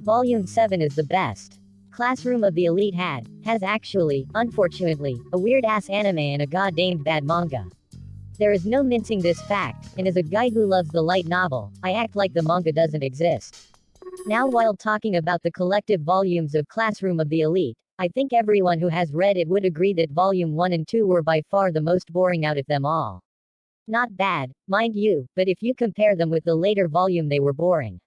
Volume 7 is the best. Classroom of the Elite has actually, unfortunately, a weird-ass anime and a goddamned bad manga. There is no mincing this fact, and as a guy who loves the light novel, I act like the manga doesn't exist. Now while talking about the collective volumes of Classroom of the Elite, I think everyone who has read it would agree that Volume 1 and 2 were by far the most boring out of them all. Not bad, mind you, but if you compare them with the later volume they were boring.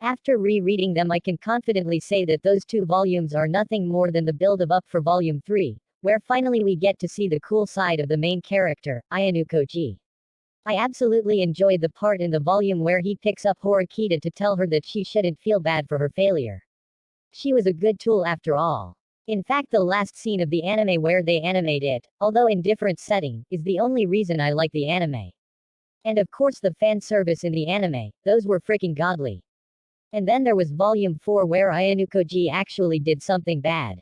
After rereading them I can confidently say that those two volumes are nothing more than the build-up for Volume 3, where finally we get to see the cool side of the main character, Ayano Koji. I absolutely enjoyed the part in the volume where he picks up Horikita to tell her that she shouldn't feel bad for her failure. She was a good tool after all. In fact, the last scene of the anime where they animate it, although in different setting, is the only reason I like the anime. And of course the fan service in the anime, those were freaking godly. And then there was Volume 4 where Ayano Koji actually did something bad.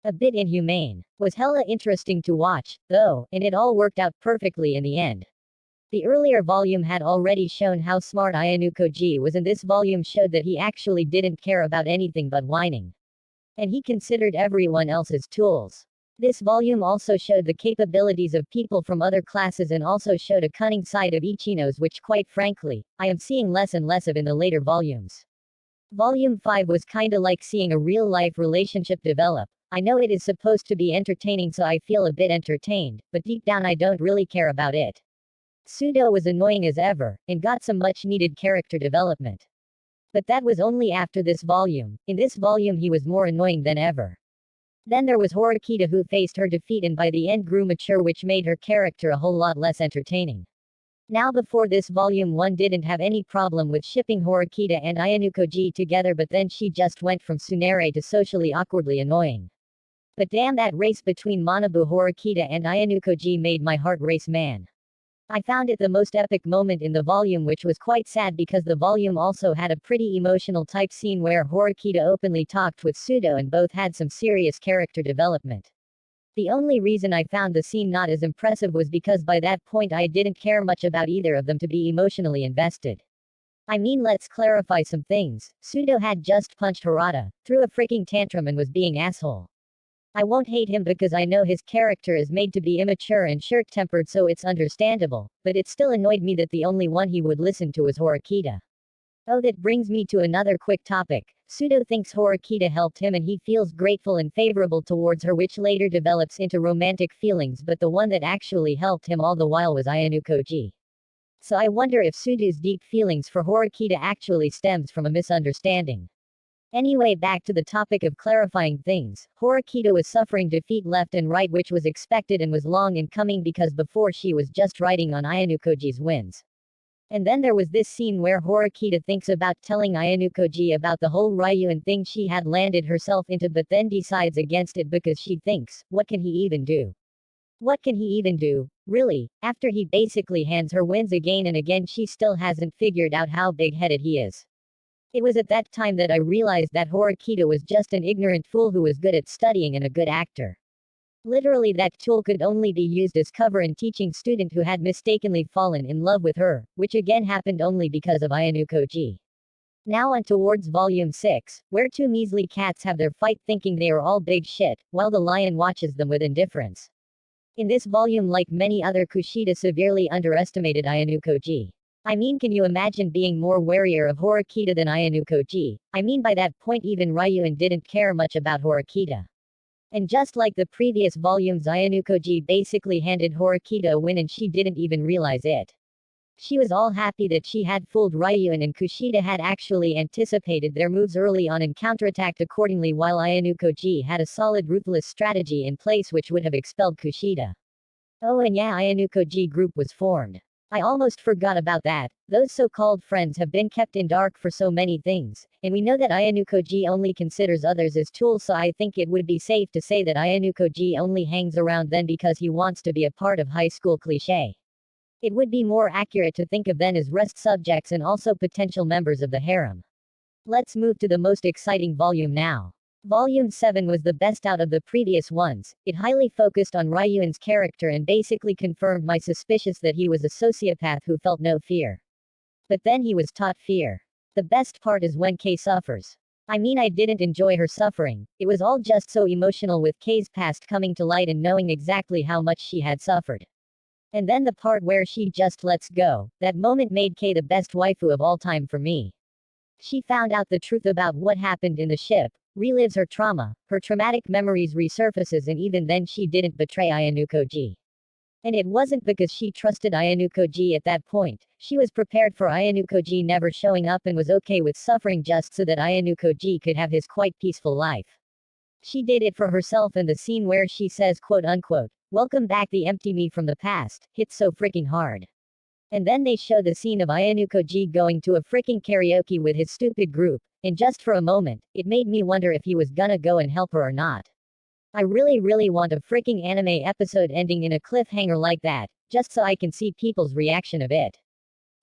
A bit inhumane. Was hella interesting to watch, though, and it all worked out perfectly in the end. The earlier volume had already shown how smart Ayano Koji was, and this volume showed that he actually didn't care about anything but whining. And he considered everyone else as tools. This volume also showed the capabilities of people from other classes and also showed a cunning side of Ichino's which quite frankly, I am seeing less and less of in the later volumes. Volume 5 was kinda like seeing a real-life relationship develop. I know it is supposed to be entertaining so I feel a bit entertained, but deep down I don't really care about it. Sudo was annoying as ever, and got some much-needed character development. But that was only after this volume. In this volume he was more annoying than ever. Then there was Horikita who faced her defeat and by the end grew mature, which made her character a whole lot less entertaining. Now before this Volume 1 didn't have any problem with shipping Horikita and Ayano Koji together, but then she just went from Tsunere to socially awkwardly annoying. But damn, that race between Manabu Horikita and Ayano Koji made my heart race, man. I found it the most epic moment in the volume, which was quite sad because the volume also had a pretty emotional type scene where Horikita openly talked with Sudo and both had some serious character development. The only reason I found the scene not as impressive was because by that point I didn't care much about either of them to be emotionally invested. I mean, let's clarify some things. Sudo had just punched Hirata, threw a freaking tantrum and was being asshole. I won't hate him because I know his character is made to be immature and short-tempered, so it's understandable, but it still annoyed me that the only one he would listen to was Horikita. Oh, that brings me to another quick topic. Sudo thinks Horikita helped him and he feels grateful and favorable towards her, which later develops into romantic feelings, but the one that actually helped him all the while was Ayano Koji. So I wonder if Sudo's deep feelings for Horikita actually stems from a misunderstanding. Anyway, back to the topic of clarifying things. Horikita was suffering defeat left and right, which was expected and was long in coming because before she was just riding on Ayano Koji's wins. And then there was this scene where Horikita thinks about telling Ayano Koji about the whole Ryuan thing she had landed herself into, but then decides against it because she thinks, what can he even do? What can he even do? Really? After he basically hands her wins again and again, she still hasn't figured out how big-headed he is. It was at that time that I realized that Horikita was just an ignorant fool who was good at studying and a good actor. Literally, that tool could only be used as cover and teaching student who had mistakenly fallen in love with her, which again happened only because of Ayano Koji. Now on towards Volume 6, where two measly cats have their fight thinking they are all big shit, while the lion watches them with indifference. In this volume, like many other, Kushida severely underestimated Ayano Koji. I mean, can you imagine being more warier of Horikita than Ayano Koji? I mean, by that point even Ryuan didn't care much about Horikita. And just like the previous volumes, Ayano Koji basically handed Horikita a win and she didn't even realize it. She was all happy that she had fooled Ryuan, and Kushida had actually anticipated their moves early on and counterattacked accordingly, while Ayano Koji had a solid ruthless strategy in place which would have expelled Kushida. Oh, and yeah, Ayano Koji group was formed. I almost forgot about that. Those so-called friends have been kept in dark for so many things, and we know that Ayano Koji only considers others as tools, so I think it would be safe to say that Ayano Koji only hangs around then because he wants to be a part of high school cliché. It would be more accurate to think of them as rest subjects and also potential members of the harem. Let's move to the most exciting volume now. Volume 7 was the best out of the previous ones. It highly focused on Ryuan's character and basically confirmed my suspicions that he was a sociopath who felt no fear. But then he was taught fear. The best part is when Kei suffers. I mean, I didn't enjoy her suffering, it was all just so emotional with Kay's past coming to light and knowing exactly how much she had suffered. And then the part where she just lets go, that moment made Kay the best waifu of all time for me. She found out the truth about what happened in the ship, relives her trauma, her traumatic memories resurfaces, and even then she didn't betray Ayanukoji. And it wasn't because she trusted Ayanukoji at that point, she was prepared for Ayanukoji never showing up and was okay with suffering just so that Ayanukoji could have his quite peaceful life. She did it for herself, and the scene where she says quote unquote, "Welcome back the empty me from the past," hits so freaking hard. And then they show the scene of Ayanukoji going to a freaking karaoke with his stupid group, and just for a moment, it made me wonder if he was gonna go and help her or not. I really want a freaking anime episode ending in a cliffhanger like that, just so I can see people's reaction of it.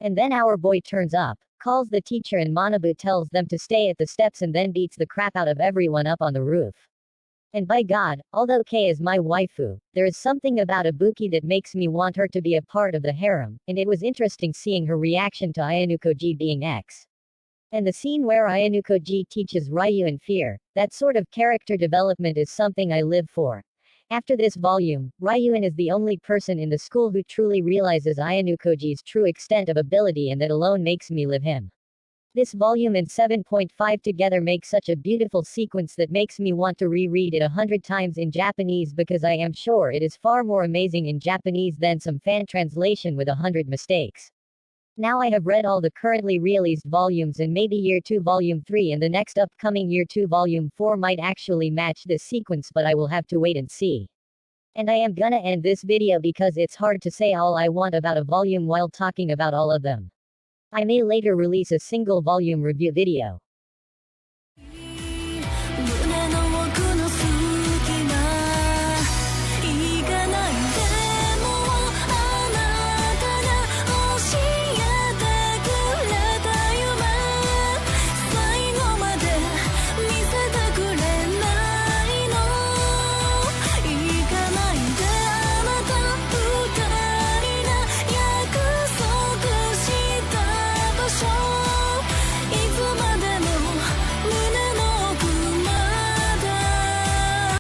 And then our boy turns up, calls the teacher, and Manabu tells them to stay at the steps and then beats the crap out of everyone up on the roof. And by God, although Kay is my waifu, there is something about Ibuki that makes me want her to be a part of the harem, and it was interesting seeing her reaction to Ayanukoji being X. And the scene where Ayanukoji teaches Ryu in fear, that sort of character development is something I live for. After this volume, Ryuin is the only person in the school who truly realizes Ayanukoji's true extent of ability, and that alone makes me live him. This volume and 7.5 together make such a beautiful sequence that makes me want to reread it 100 times in Japanese, because I am sure it is far more amazing in Japanese than some fan translation with 100 mistakes. Now I have read all the currently released volumes, and maybe Year 2 Volume 3 and the next upcoming Year 2 Volume 4 might actually match this sequence, but I will have to wait and see. And I am gonna end this video because it's hard to say all I want about a volume while talking about all of them. I may later release a single volume review video.